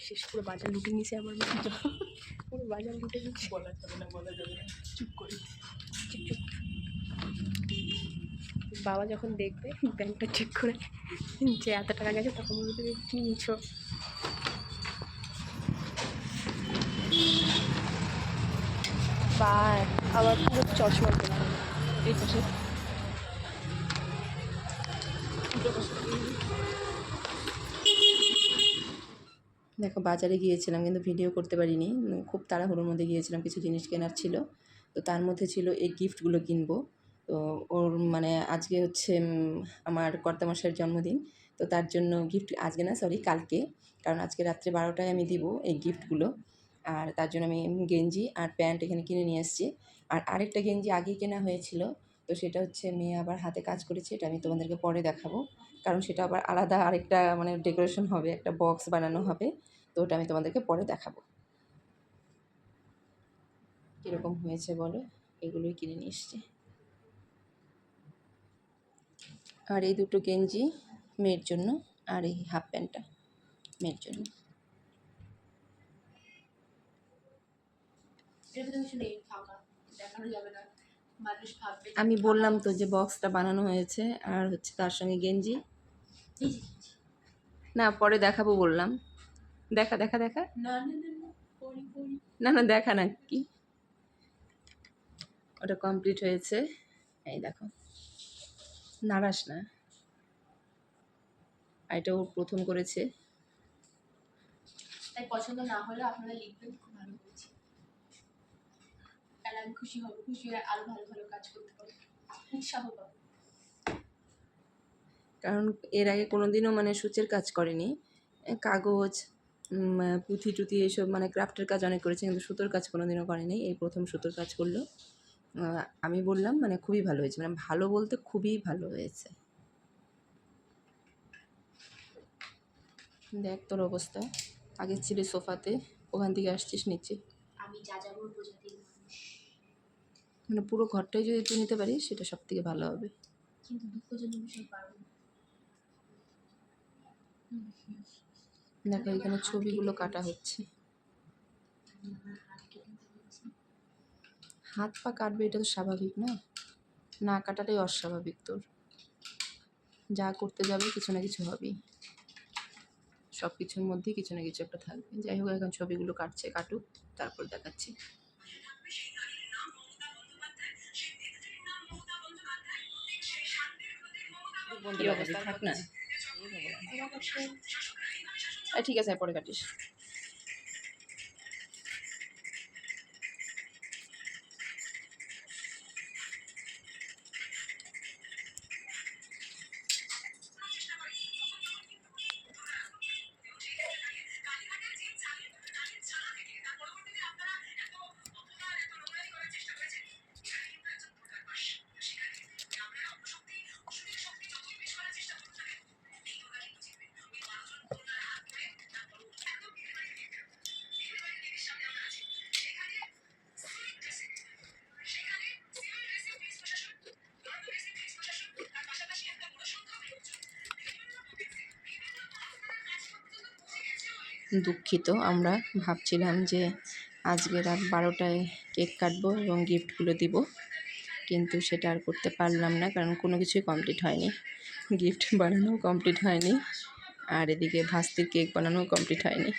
শেষ পুরো বাজার লুটে নিয়েছে আমার পুরো বাজার লুটে নিচ্ছে। বলা যাবে না চুপ করে চুপ। বাবা যখন দেখবে ব্যাংকটা চেক করে যে এত টাকা গেছে তখন বলবে কি নিচ্ছ। বা আবার পুরো চশমা এই পাশে দেখো বাজারে গিয়েছিলাম কিন্তু ভিডিও করতে পারিনি, খুব তাড়াহুড়োর মধ্যে গিয়েছিলাম, কিছু জিনিস কেনার ছিল। তো তার মধ্যে ছিল এই গিফটগুলো কিনবো। তো ওর মানে আজকে হচ্ছে আমার কর্তামশাইয়ের জন্মদিন। তো তার জন্য গিফট আজকে না সরি কালকে, কারণ আজকে রাত্রে 12টায় আমি দিব এই গিফটগুলো। আর তার জন্য আমি গেঞ্জি আর প্যান্ট এখানে কিনে নিয়ে এসেছি। আর আরেকটা গেঞ্জি আগেই কেনা হয়েছিল, তো সেটা হচ্ছে মেয়ে আবার হাতে কাজ করেছে, এটা আমি তোমাদেরকে পরে দেখাবো, কারণ সেটা আবার আলাদা আরেকটা মানে ডেকোরেশন হবে, একটা বক্স বানানো হবে। তো ওটা আমি তোমাদেরকে পরে দেখাবো কীরকম হয়েছে বলো। এগুলোই কিনে নিয়ে এসছি। আর এই দুটো গেঞ্জি মেয়ের জন্য, আর এই হাফ প্যান্টটা মেয়ের জন্য। আমি বললাম তো যে বক্সটা বানানো হয়েছে, আর হচ্ছে তার সঙ্গে গেঞ্জি। না পরে দেখাবো বললাম। দেখা না দেখা না কি ওটা কমপ্লিট হয়েছে। এই দেখো, নারাস না, এটাও প্রথম করেছে। তাই পছন্দ না হলে আপনারা লিখবেন খুব ভালো হয়েছে, তাহলে আমি খুশি হব, খুশি হয়ে আরো ভালো কাজ করতে পারবো, উৎসাহ পাবো। কারণ এর আগে কোনোদিনও মানে সূচের কাজ করেনি, কাগজ পুঁথি টুথি এইসব মানে ক্রাফটের কাজ অনেক করেছে, কিন্তু সুতোর কাজ কোনোদিনও করেনি, এই প্রথম সুতোর কাজ করলো। আমি বললাম মানে খুবই ভালো হয়েছে, মানে ভালো বলতে খুবই ভালো হয়েছে। দেখ তোর অবস্থা, আগে ছিলি সোফাতে, ওখান থেকে আসছিস নিচে। আমি যাযাবর প্রজাতির মানুষ, মানে পুরো ঘরটাই যদি তুই নিতে পারিস সেটা সব থেকে ভালো হবে। কিন্তু দুঃখজনক বিষয় পারবো না। দেখো এখানে ছবিগুলো কাটা হচ্ছে। হাত পা কাটবে এটা তো স্বাভাবিক না, না কাটাটাই অস্বাভাবিক। তোর যা করতে যাবে কিছু না কিছু হবেই, সব কিছুর মধ্যেই কিছু না কিছু একটা থাকবে। যাই হোক এখন ছবিগুলো কাটছে, কাটুক তারপর দেখাচ্ছি। থাক না, ঠিক আছে পরে কাটিস। দুঃখিত, আমরা ভাবছিলাম যে আজকে রাত 12টায় কেক কাটবো এবং গিফটগুলো দিব, কিন্তু সেটা আর করতে পারলাম না, কারণ কোনো কিছুই কমপ্লিট হয়নি। গিফট বানানোও কমপ্লিট হয়নি, আর এদিকে ভাস্তির কেক বানানোও কমপ্লিট হয়নি,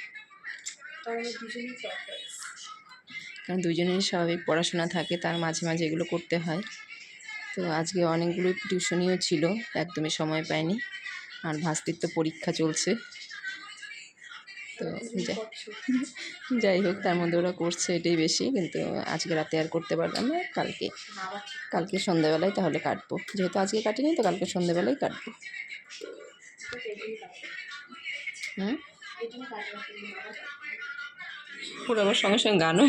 কারণ দুজনেরই স্বাভাবিক পড়াশোনা থাকে, তার মাঝে মাঝে এগুলো করতে হয়। তো আজকে অনেকগুলো টিউশনিও ছিল, একদমই সময় পাইনি। আর ভাস্তির তো পরীক্ষা চলছে, তো যাই হোক তার মধ্যে ওরা করছে এটাই বেশি, কিন্তু আজকে রাতে আর করতে পারলাম না। কালকে সন্ধ্যাবেলায় তাহলে কাটবো, যেহেতু আজকে কাটিনি তো কালকে সন্ধ্যাবেলায় কাটবো। পুরো আবার সঙ্গে সঙ্গে গানও।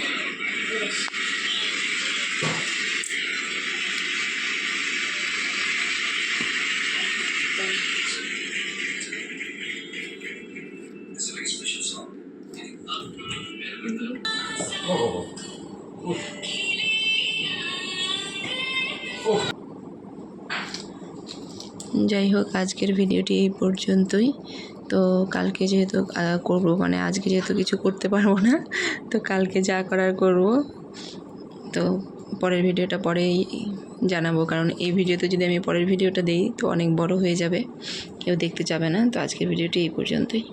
যাই হোক আজকের ভিডিওটি এই পর্যন্তই। তো কালকে যেহেতু করবো, মানে আজকে যেহেতু কিছু করতে পারবো না, তো কালকে যা করার করব। তো পরের ভিডিওটা পরেই জানাবো, কারণ এই ভিডিওতে যদি আমি পরের ভিডিওটা দিই তো অনেক বড় হয়ে যাবে, কেউ দেখতে যাবে না। তো আজকের ভিডিওটি এই পর্যন্তই।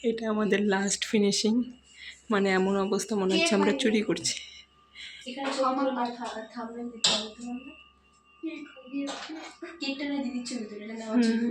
এটা আমাদের লাস্ট ফিনিশিং, মানে এমন অবস্থা মনে হচ্ছে আমরা চুরি করছি। এখানে আমার মাথা থামলে দিতে হবে তোমার কেকটা না দিয়ে দিচ্ছি ভিতরে এটা নেওয়া ছিল